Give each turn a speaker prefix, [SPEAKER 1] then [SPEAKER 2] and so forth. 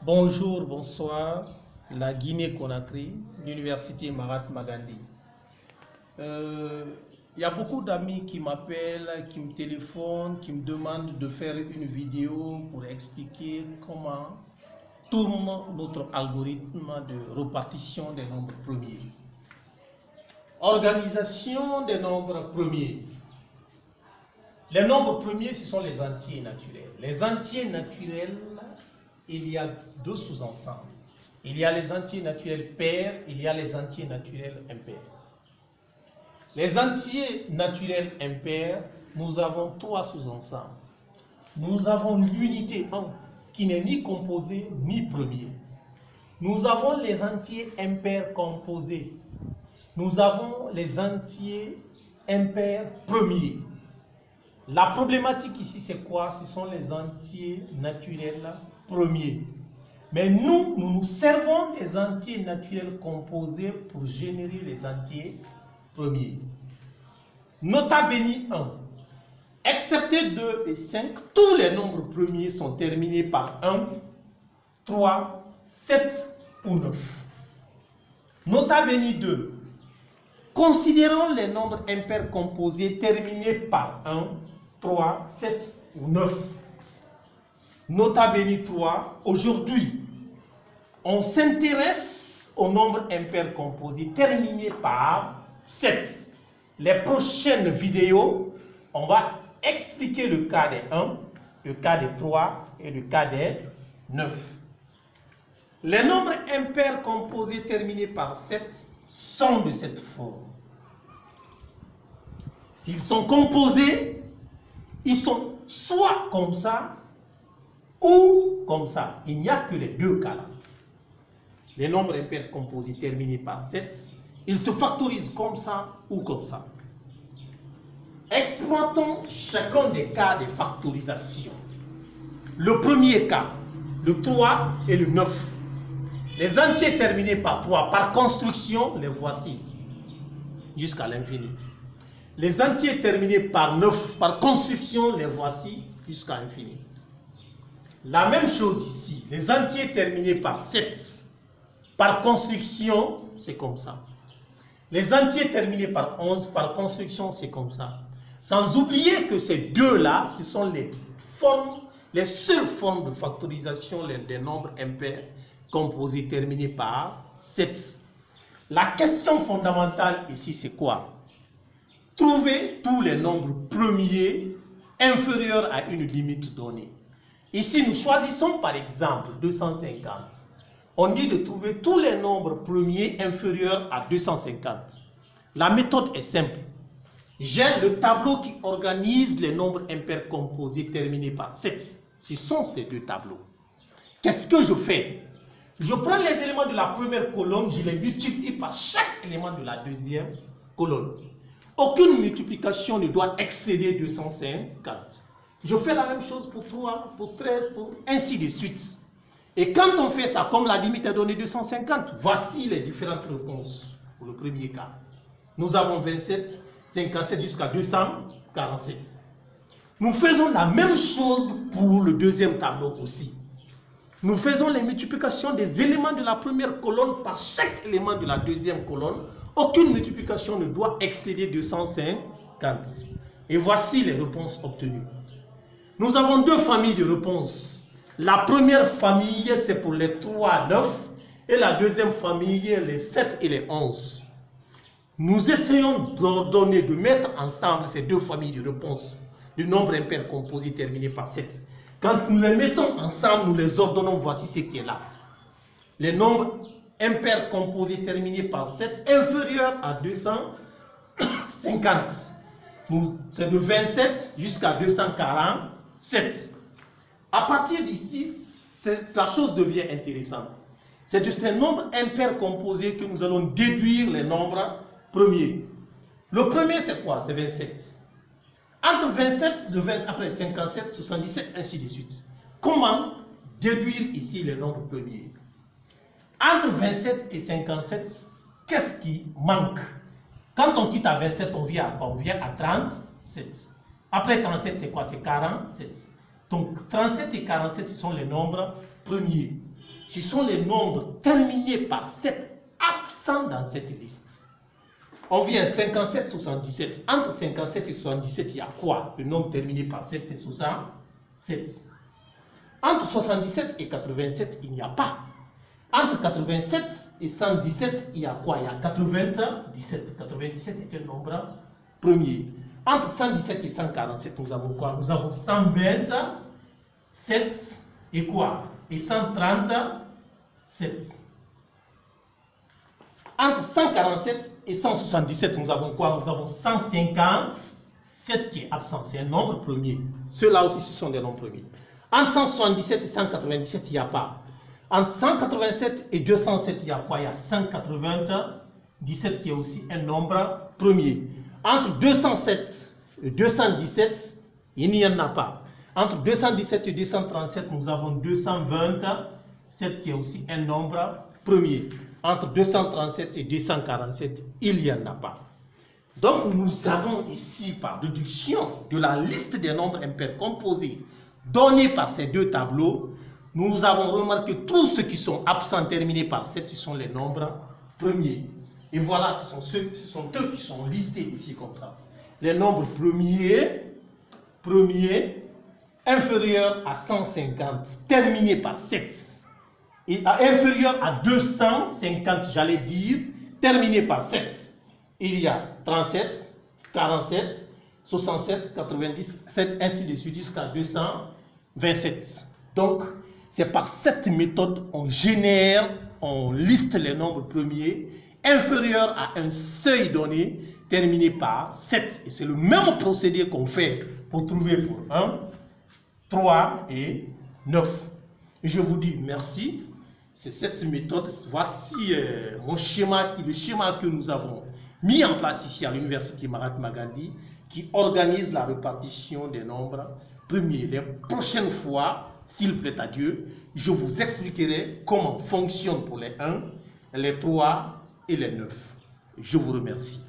[SPEAKER 1] Bonjour, bonsoir, la Guinée-Conakry, l'université Mahatma Gandhi. Il y a beaucoup d'amis qui m'appellent, qui me téléphonent, qui me demandent de faire une vidéo pour expliquer comment tourne notre algorithme de répartition des nombres premiers. Organisation des nombres premiers. Les nombres premiers, ce sont les entiers naturels. Les entiers naturels, il y a deux sous-ensembles. Il y a les entiers naturels pairs, il y a les entiers naturels impairs. Les entiers naturels impairs, nous avons trois sous-ensembles. Nous avons l'unité 1, qui n'est ni composé ni premier. Nous avons les entiers impairs composés. Nous avons les entiers impairs premiers. La problématique ici, c'est quoi? Ce sont les entiers naturels premiers. Mais nous nous servons des entiers naturels composés pour générer les entiers premiers. Nota bene 1. Excepté 2 et 5, tous les nombres premiers sont terminés par 1, 3, 7 ou 9. Nota bene 2. Considérons les nombres impairs composés terminés par 1, 3, 7 ou 9. Nota bene 3. Aujourd'hui, on s'intéresse aux nombres impairs composés terminés par 7. Les prochaines vidéos, on va expliquer le cas des 1, le cas des 3 et le cas des 9. Les nombres impairs composés terminés par 7 sont de cette forme. S'ils sont composés, ils sont soit comme ça ou comme ça. Il n'y a que les deux cas là. Les nombres impairs composés terminés par 7, ils se factorisent comme ça ou comme ça. Exploitons chacun des cas de factorisation. Le premier cas, le 3 et le 9. Les entiers terminés par 3, par construction, les voici jusqu'à l'infini. Les entiers terminés par 9, par construction, les voici jusqu'à l'infini. La même chose ici, les entiers terminés par 7, par construction, c'est comme ça. Les entiers terminés par 11, par construction, c'est comme ça. Sans oublier que ces deux-là, ce sont les seules formes de factorisation des nombres impairs composés terminés par 7. La question fondamentale ici, c'est quoi? Trouver tous les nombres premiers inférieurs à une limite donnée. Ici, nous choisissons par exemple 250. On dit de trouver tous les nombres premiers inférieurs à 250. La méthode est simple. J'ai le tableau qui organise les nombres impairs composés terminés par 7. Ce sont ces deux tableaux. Qu'est-ce que je fais? Je prends les éléments de la première colonne, je les multiplie par chaque élément de la deuxième colonne. Aucune multiplication ne doit excéder 250. Je fais la même chose pour 3, pour 13, pour ainsi de suite. Et quand on fait ça, comme la limite est donnée 250, voici les différentes réponses pour le premier cas. Nous avons 27, 57 jusqu'à 247. Nous faisons la même chose pour le deuxième tableau aussi. Nous faisons les multiplications des éléments de la première colonne par chaque élément de la deuxième colonne. Aucune multiplication ne doit excéder 250. Et voici les réponses obtenues. Nous avons deux familles de réponses. La première famille, c'est pour les 3, 9. Et la deuxième famille, les 7 et les 11. Nous essayons d'ordonner, de mettre ensemble ces deux familles de réponses du nombre impair composé terminé par 7. Quand nous les mettons ensemble, nous les ordonnons, voici ce qui est là. Les nombres impairs composés terminés par 7 inférieurs à 250. C'est de 27 jusqu'à 247. À partir d'ici, la chose devient intéressante. C'est de ces nombres impairs composés que nous allons déduire les nombres premiers. Le premier, c'est quoi? C'est 27. Entre 27, après 57, 77, ainsi de suite. Comment déduire ici les nombres premiers? Entre 27 et 57, qu'est-ce qui manque? Quand on quitte à 27, on vient à 37. Après 37, c'est quoi? C'est 47. Donc 37 et 47, ce sont les nombres premiers. ce sont les nombres terminés par 7 absents dans cette liste. On vient 57, 77. Entre 57 et 77, il y a quoi? Le nombre terminé par 7, c'est 67. Entre 77 et 87, il n'y a pas. Entre 87 et 117, il y a quoi? Il y a 97. 97 est un nombre premier. Entre 117 et 147, nous avons quoi? Nous avons 127 et quoi? Et 137. Entre 147 et 177, nous avons quoi? Nous avons 157 qui est absent. C'est un nombre premier. Ceux-là aussi, ce sont des nombres premiers. Entre 177 et 197, il n'y a pas. Entre 187 et 207, il y a quoi? Il y a 197 qui est aussi un nombre premier. Entre 207 et 217, il n'y en a pas. Entre 217 et 237, nous avons 227 qui est aussi un nombre premier. Entre 237 et 247, il n'y en a pas. Donc nous avons ici, par déduction de la liste des nombres impairs composés donnés par ces deux tableaux, nous avons remarqué tous ceux qui sont absents terminés par 7, ce sont les nombres premiers. Et voilà, ce sont eux qui sont listés ici comme ça. Les nombres premiers, inférieurs à 150, terminés par 7. Et inférieurs à 250, j'allais dire, terminés par 7. Il y a 37, 47, 67, 97, ainsi de suite jusqu'à 227. Donc, c'est par cette méthode on génère, on liste les nombres premiers inférieurs à un seuil donné terminé par 7. Et c'est le même procédé qu'on fait pour trouver pour 1, 3 et 9. Je vous dis merci. C'est cette méthode. Voici le schéma que nous avons mis en place ici à l'université Mahatma Gandhi qui organise la répartition des nombres premiers. Les prochaines fois, s'il plaît à Dieu, je vous expliquerai comment fonctionne pour les 1, les 3 et les 9. Je vous remercie.